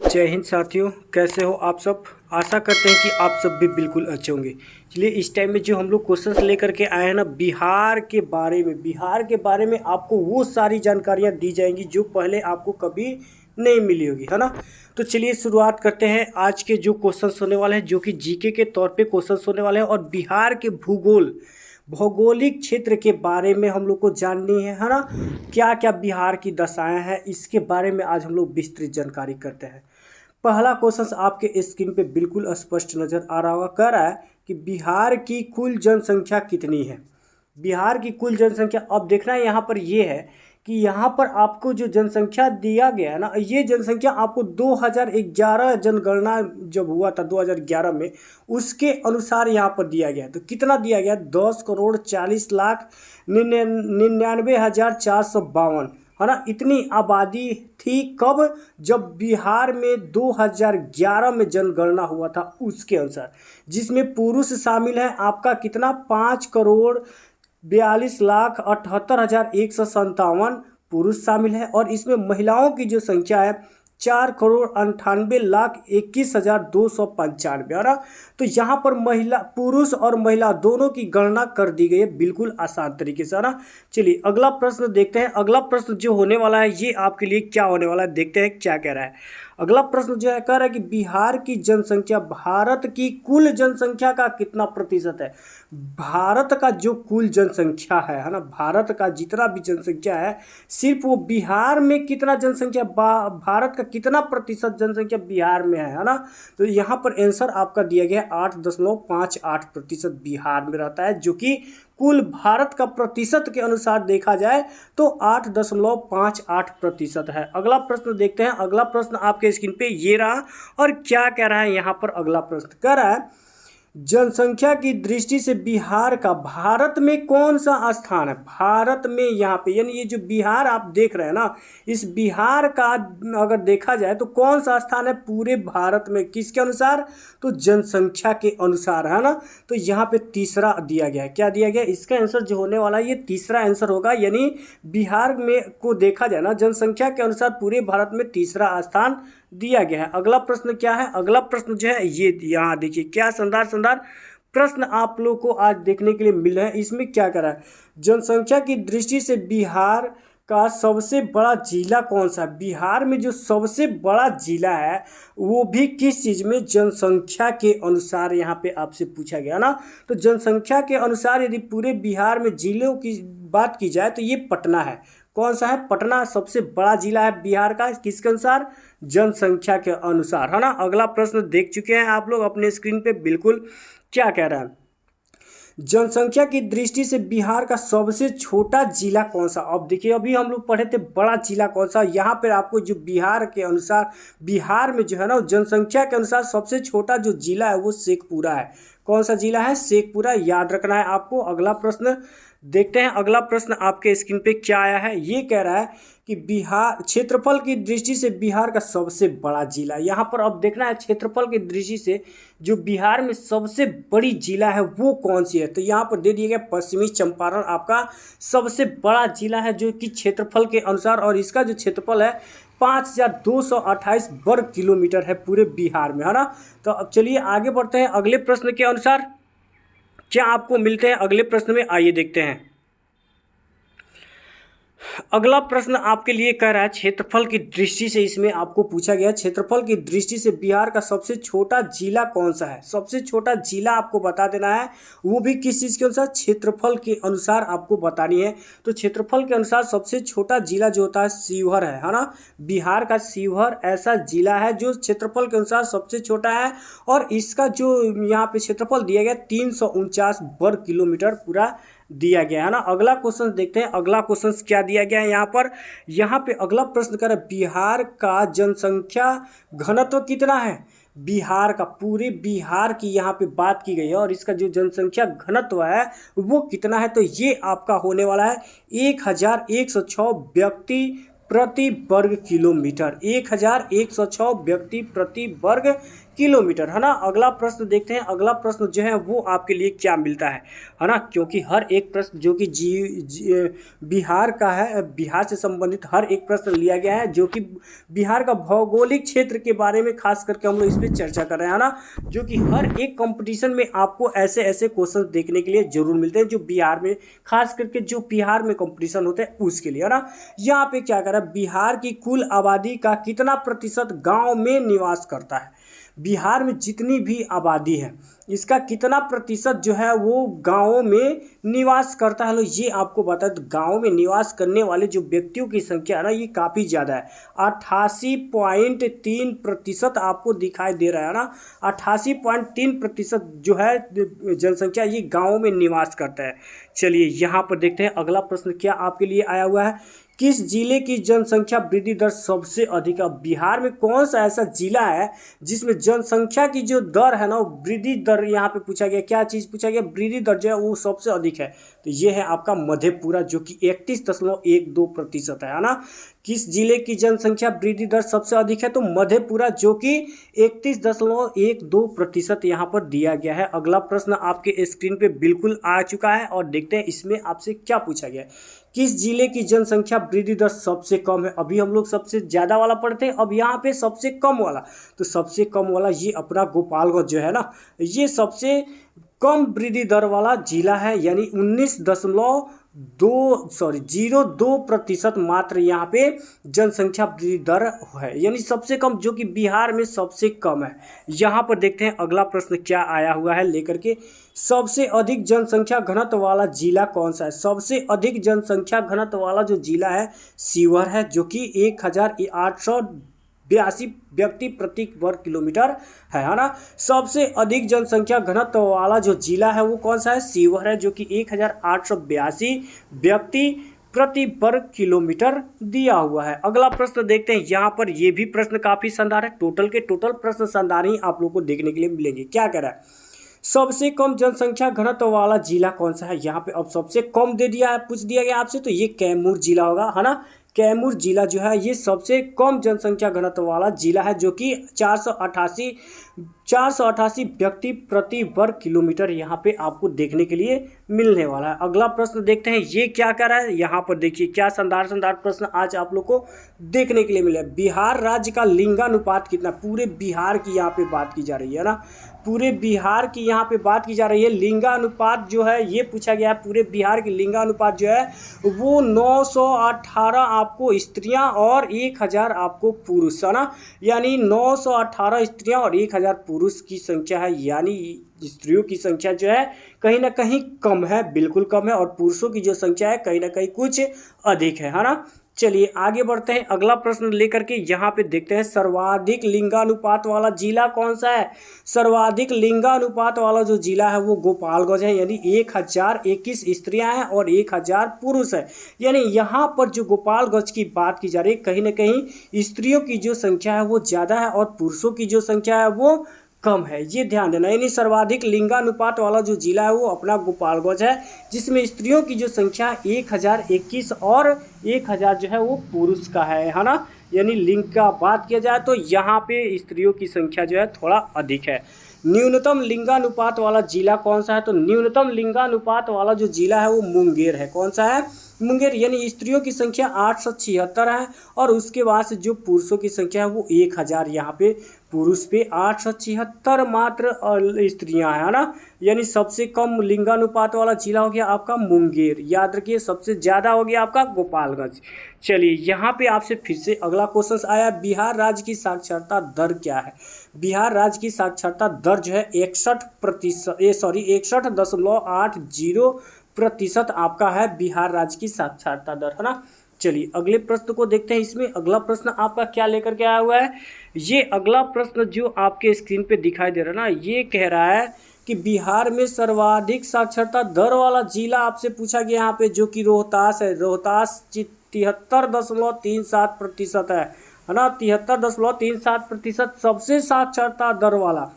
जय हिंद साथियों, कैसे हो आप सब। आशा करते हैं कि आप सब भी बिल्कुल अच्छे होंगे। चलिए, इस टाइम में जो हम लोग क्वेश्चंस लेकर के आए हैं ना, बिहार के बारे में आपको वो सारी जानकारियां दी जाएंगी जो पहले आपको कभी नहीं मिली होगी, है ना। तो चलिए शुरुआत करते हैं। आज के जो क्वेश्चंस होने वाले हैं, जो कि जीके के तौर पे क्वेश्चंस होने वाले हैं, और बिहार के भौगोलिक क्षेत्र के बारे में हम लोग को जाननी है ना। क्या क्या बिहार की दशाएं हैं, इसके बारे में आज हम लोग विस्तृत जानकारी करते हैं। पहला क्वेश्चन आपके स्क्रीन पे बिल्कुल स्पष्ट नजर आ रहा होगा। कह रहा है कि बिहार की कुल जनसंख्या कितनी है। बिहार की कुल जनसंख्या, अब देखना है यहाँ पर ये है कि यहाँ पर आपको जो जनसंख्या दिया गया है ना, ये जनसंख्या आपको 2011 जनगणना जब हुआ था 2011 में, उसके अनुसार यहाँ पर दिया गया है। तो कितना दिया गया? 10,40,99,452, है ना। इतनी आबादी थी कब? जब बिहार में 2011 में जनगणना हुआ था उसके अनुसार, जिसमें पुरुष शामिल है आपका कितना? 5,42,78,157 पुरुष शामिल है। और इसमें महिलाओं की जो संख्या है 4,98,21,295, है ना। तो यहाँ पर पुरुष और महिला दोनों की गणना कर दी गई है बिल्कुल आसान तरीके से, है ना। चलिए अगला प्रश्न देखते हैं। अगला प्रश्न जो होने वाला है ये आपके लिए क्या होने वाला है, देखते हैं क्या कह रहा है। अगला प्रश्न जो है, कह रहा है कि बिहार की जनसंख्या भारत की कुल जनसंख्या का कितना प्रतिशत है। भारत का जो कुल जनसंख्या है ना, भारत का जितना भी जनसंख्या है, सिर्फ वो बिहार में कितना जनसंख्या, भारत का कितना प्रतिशत जनसंख्या बिहार में है ना। तो यहाँ पर आंसर आपका दिया गया है 8.58% बिहार में रहता है, जो कि कुल भारत का प्रतिशत के अनुसार देखा जाए तो 8.58% है। अगला प्रश्न देखते हैं। अगला प्रश्न आपके स्क्रीन पे ये रहा, और क्या कह रहा है यहाँ पर। अगला प्रश्न कह रहा है, जनसंख्या की दृष्टि से बिहार का भारत में कौन सा स्थान है। भारत में यहाँ पे, यानी ये जो बिहार आप देख रहे हैं ना, इस बिहार का अगर देखा जाए तो कौन सा स्थान है पूरे भारत में, किसके अनुसार? तो जनसंख्या के अनुसार, है ना। तो यहाँ पे तीसरा दिया गया है। क्या दिया गया? इसका आंसर जो होने वाला है ये तीसरा आंसर होगा। यानी बिहार में को देखा जाए ना, जनसंख्या के अनुसार पूरे भारत में तीसरा स्थान दिया गया है। अगला प्रश्न क्या है? अगला प्रश्न जो है ये यहाँ देखिए, क्या शानदार प्रश्न आप लोग को आज देखने के लिए मिल रहे हैं। इसमें क्या कर रहा है, जनसंख्या की दृष्टि से बिहार का सबसे बड़ा जिला कौन सा है। बिहार में जो सबसे बड़ा जिला है वो भी किस चीज़ में? जनसंख्या के अनुसार यहाँ पे आपसे पूछा गया ना। तो जनसंख्या के अनुसार यदि पूरे बिहार में जिलों की बात की जाए तो ये पटना है। कौन सा है? पटना सबसे बड़ा जिला है बिहार का, किसके अनुसार? जनसंख्या के अनुसार, है ना। अगला प्रश्न देख चुके हैं आप लोग अपने स्क्रीन पे बिल्कुल। क्या कह रहा है, जनसंख्या की दृष्टि से बिहार का सबसे छोटा जिला कौन सा। अब देखिए, अभी हम लोग पढ़े थे बड़ा जिला कौन सा। यहाँ पर आपको जो बिहार के अनुसार, बिहार में जो है ना जनसंख्या के अनुसार सबसे छोटा जो जिला है वो शेखपुरा है। कौन सा जिला है? शेखपुरा, याद रखना है आपको। अगला प्रश्न देखते हैं। अगला प्रश्न आपके स्क्रीन पे क्या आया है, ये कह रहा है कि बिहार क्षेत्रफल की दृष्टि से बिहार का सबसे बड़ा जिला। यहाँ पर अब देखना है क्षेत्रफल की दृष्टि से जो बिहार में सबसे बड़ी जिला है वो कौन सी है। तो यहाँ पर दे दिया गया पश्चिमी चंपारण आपका सबसे बड़ा जिला है, जो कि क्षेत्रफल के अनुसार, और इसका जो क्षेत्रफल है 5,228 वर्ग किलोमीटर है पूरे बिहार में, है ना। तो अब चलिए आगे बढ़ते हैं अगले प्रश्न के अनुसार। क्या आपको मिलते हैं अगले प्रश्न में, आइए देखते हैं। अगला प्रश्न आपके लिए कह रहा है, क्षेत्रफल की दृष्टि से इसमें आपको पूछा गया, क्षेत्रफल की दृष्टि से बिहार का सबसे छोटा जिला कौन सा है। सबसे छोटा जिला आपको बता देना है, वो भी किस चीज़ के अनुसार? क्षेत्रफल के अनुसार आपको बतानी है। तो क्षेत्रफल के अनुसार सबसे छोटा जिला जो होता है शिवहर है ना। बिहार का शिवहर ऐसा जिला है जो क्षेत्रफल के अनुसार सबसे छोटा है, और इसका जो यहाँ पे क्षेत्रफल दिया गया 349 वर्ग किलोमीटर पूरा दिया गया है ना। अगला क्वेश्चन देखते हैं। अगला क्वेश्चन क्या दिया गया है यहाँ पे अगला प्रश्न कर, बिहार का जनसंख्या घनत्व कितना है। बिहार का, पूरे बिहार की यहाँ पे बात की गई है, और इसका जो जनसंख्या घनत्व है वो कितना है। तो ये आपका होने वाला है 1106 व्यक्ति प्रति वर्ग किलोमीटर। 1106 व्यक्ति प्रति वर्ग किलोमीटर, है ना। अगला प्रश्न देखते हैं, अगला प्रश्न जो है वो आपके लिए क्या मिलता है ना, क्योंकि हर एक प्रश्न जो कि बिहार का है, बिहार से संबंधित हर एक प्रश्न लिया गया है, जो कि बिहार का भौगोलिक क्षेत्र के बारे में खास करके हम लोग इस पर चर्चा कर रहे हैं ना, जो कि हर एक कंपटीशन में आपको ऐसे ऐसे क्वेश्चन देखने के लिए जरूर मिलते हैं, जो बिहार में खास करके जो बिहार में कंपटीशन होते हैं उसके लिए, है ना। यहाँ पे क्या कर रहा है, बिहार की कुल आबादी का कितना प्रतिशत गांव में निवास करता है। बिहार में जितनी भी आबादी है इसका कितना प्रतिशत जो है वो गाँवों में निवास करता है। लो ये आपको बता, तो गाँव में निवास करने वाले जो व्यक्तियों की संख्या है ना, ये काफ़ी ज़्यादा है। 88.3% आपको दिखाई दे रहा है ना। 88.3% जो है जनसंख्या ये गाँव में निवास करता है। चलिए यहाँ पर देखते हैं अगला प्रश्न क्या आपके लिए आया हुआ है। किस जिले की जनसंख्या वृद्धि दर सबसे अधिक है। बिहार में कौन सा ऐसा जिला है जिसमें जनसंख्या की जो दर है ना, वृद्धि दर यहाँ पे पूछा गया, क्या चीज़ पूछा गया, वृद्धि दर जो है वो सबसे अधिक है। तो ये है आपका मधेपुरा, जो कि 31.12% है ना। किस जिले की जनसंख्या वृद्धि दर सबसे अधिक है, तो मधेपुरा, जो कि 31.12% यहाँ पर दिया गया है। अगला प्रश्न आपके स्क्रीन पे बिल्कुल आ चुका है और देखते हैं इसमें आपसे क्या पूछा गया है। किस जिले की जनसंख्या वृद्धि दर सबसे कम है। अभी हम लोग सबसे ज़्यादा वाला पढ़ते हैं, अब यहाँ पे सबसे कम वाला, तो सबसे कम वाला ये अपना गोपालगंज जो है ना, ये सबसे कम वृद्धि दर वाला जिला है, यानी 0.2% मात्र यहाँ पे जनसंख्या वृद्धि दर है, यानी सबसे कम, जो कि बिहार में सबसे कम है। यहाँ पर देखते हैं अगला प्रश्न क्या आया हुआ है लेकर के। सबसे अधिक जनसंख्या घनत्व वाला जिला कौन सा है। सबसे अधिक जनसंख्या घनत्व वाला जो जिला है शिवहर है, जो कि 1882 व्यक्ति प्रति वर्ग किलोमीटर है ना। सबसे अधिक जनसंख्या घनत्व वाला जो जिला है वो कौन सा है, शिवहर है, जो कि 1882 व्यक्ति प्रति वर्ग किलोमीटर दिया हुआ है। अगला प्रश्न देखते हैं, यहाँ पर ये भी प्रश्न काफी शानदार है। टोटल के टोटल प्रश्न शानदार ही आप लोग को देखने के लिए मिलेंगे। क्या कह रहा है, सबसे कम जनसंख्या घनत्व वाला जिला कौन सा है। यहाँ पे अब सबसे कम दे दिया है, पूछ दिया गया आपसे, तो ये कैमूर जिला होगा, है ना। कैमूर जिला जो है ये सबसे कम जनसंख्या घनत्व वाला जिला है, जो कि 488 व्यक्ति प्रति वर्ग किलोमीटर यहाँ पे आपको देखने के लिए मिलने वाला है। अगला प्रश्न देखते हैं, ये क्या कर रहा है। यहाँ पर देखिए क्या शानदार शानदार प्रश्न आज आप लोग को देखने के लिए मिला है। बिहार राज्य का लिंगानुपात कितना, पूरे बिहार की यहाँ पे बात की जा रही है ना, पूरे बिहार की यहाँ पे बात की जा रही है। लिंगानुपात जो है ये पूछा गया है, पूरे बिहार की लिंगानुपात जो है वो 918 आपको स्त्रियां और 1000 आपको पुरुष, है ना। यानी 918 स्त्रियां और 1000 पुरुष की संख्या है, यानी स्त्रियों की संख्या जो है कहीं ना कहीं कम है, बिल्कुल कम है, और पुरुषों की जो संख्या है कहीं ना कहीं कुछ अधिक है ना। चलिए आगे बढ़ते हैं, अगला प्रश्न लेकर के यहाँ पे देखते हैं, सर्वाधिक लिंगानुपात वाला जिला कौन सा है। सर्वाधिक लिंगानुपात वाला जो जिला है वो गोपालगंज है, यानी 1021 स्त्रियां हैं और 1000 पुरुष है। यानी यहाँ पर जो गोपालगंज की बात की जा रही है, कहीं ना कहीं स्त्रियों की जो संख्या है वो ज़्यादा है और पुरुषों की जो संख्या है वो कम है, ये ध्यान देना। यानी सर्वाधिक लिंगानुपात वाला जो जिला है वो अपना गोपालगंज है, जिसमें स्त्रियों की जो संख्या 1021 और 1000 जो है वो पुरुष का है ना। यानी लिंग का बात किया जाए तो यहाँ पे स्त्रियों की संख्या जो है थोड़ा अधिक है। न्यूनतम लिंगानुपात वाला जिला कौन सा है, तो न्यूनतम लिंगानुपात वाला जो जिला है वो मुंगेर है। कौन सा है, मुंगेर। यानी स्त्रियों की संख्या 876 है और उसके बाद से जो पुरुषों की संख्या है वो 1000, यहाँ पे पुरुष पे 876 मात्र स्त्रियां हैं ना। यानी सबसे कम लिंगानुपात वाला जिला हो गया आपका मुंगेर, याद रखिए। सबसे ज़्यादा हो गया आपका गोपालगंज। चलिए यहाँ पे आपसे फिर से अगला क्वेश्चन आया, बिहार राज्य की साक्षरता दर क्या है। बिहार राज्य की साक्षरता दर जो है 61.80% आपका है बिहार राज्य की साक्षरता दर, है ना। चलिए अगले प्रश्न को देखते हैं। इसमें अगला प्रश्न आपका क्या लेकर के आया हुआ है। ये अगला प्रश्न जो आपके स्क्रीन पे दिखाई दे रहा है ना, ये कह रहा है कि बिहार में सर्वाधिक साक्षरता दर वाला जिला आपसे पूछा गया यहाँ पे, जो कि रोहतास है। रोहतास 73.37% है ना। 73.37% सबसे साक्षरता दर वाला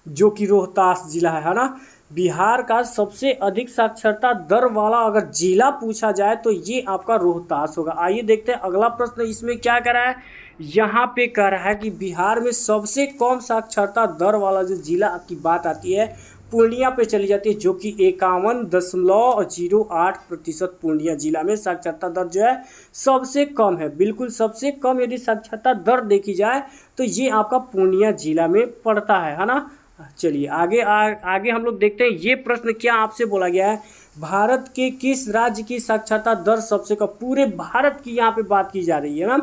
जो कि रोहतास जिला है ना। बिहार का सबसे अधिक साक्षरता दर वाला अगर जिला पूछा जाए तो ये आपका रोहतास होगा। आइए देखते हैं अगला प्रश्न इसमें क्या कर रहा है। यहाँ पे कह रहा है कि बिहार में सबसे कम साक्षरता दर वाला जो जिला की बात आती है पूर्णिया पे चली जाती है, जो कि 51.08% पूर्णिया जिला में साक्षरता दर जो है सबसे कम है। बिल्कुल सबसे कम यदि साक्षरता दर देखी जाए तो ये आपका पूर्णिया जिला में पड़ता है ना। चलिए आगे आगे हम लोग देखते हैं ये प्रश्न क्या आपसे बोला गया है। भारत के किस राज्य की साक्षरता दर सबसे कम? पूरे भारत की यहाँ पे बात की जा रही है ना।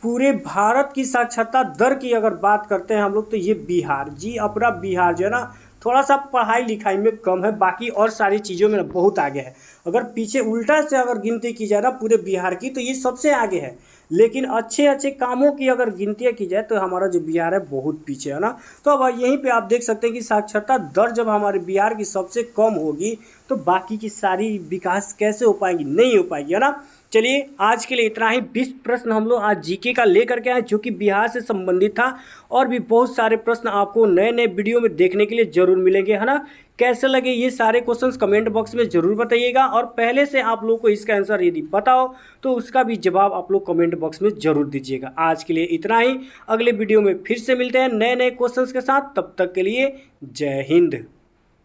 पूरे भारत की साक्षरता दर की अगर बात करते हैं हम लोग तो ये बिहार जी, अपना बिहार जो है ना थोड़ा सा पढ़ाई लिखाई में कम है, बाकी और सारी चीज़ों में बहुत आगे है। अगर पीछे उल्टा से अगर गिनती की जाए ना पूरे बिहार की तो ये सबसे आगे है, लेकिन अच्छे अच्छे कामों की अगर गिनती की जाए तो हमारा जो बिहार है बहुत पीछे है ना। तो अब यहीं पे आप देख सकते हैं कि साक्षरता दर जब हमारे बिहार की सबसे कम होगी तो बाकी की सारी विकास कैसे हो पाएंगी, नहीं हो पाएगी है ना। चलिए आज के लिए इतना ही। 20 प्रश्न हम लोग आज जीके का लेकर के आए जो कि बिहार से संबंधित था, और भी बहुत सारे प्रश्न आपको नए नए वीडियो में देखने के लिए जरूर मिलेंगे है ना। कैसे लगे ये सारे क्वेश्चंस कमेंट बॉक्स में जरूर बताइएगा, और पहले से आप लोग को इसका आंसर यदि पता हो तो उसका भी जवाब आप लोग कमेंट बॉक्स में जरूर दीजिएगा। आज के लिए इतना ही, अगले वीडियो में फिर से मिलते हैं नए नए क्वेश्चंस के साथ। तब तक के लिए जय हिंद।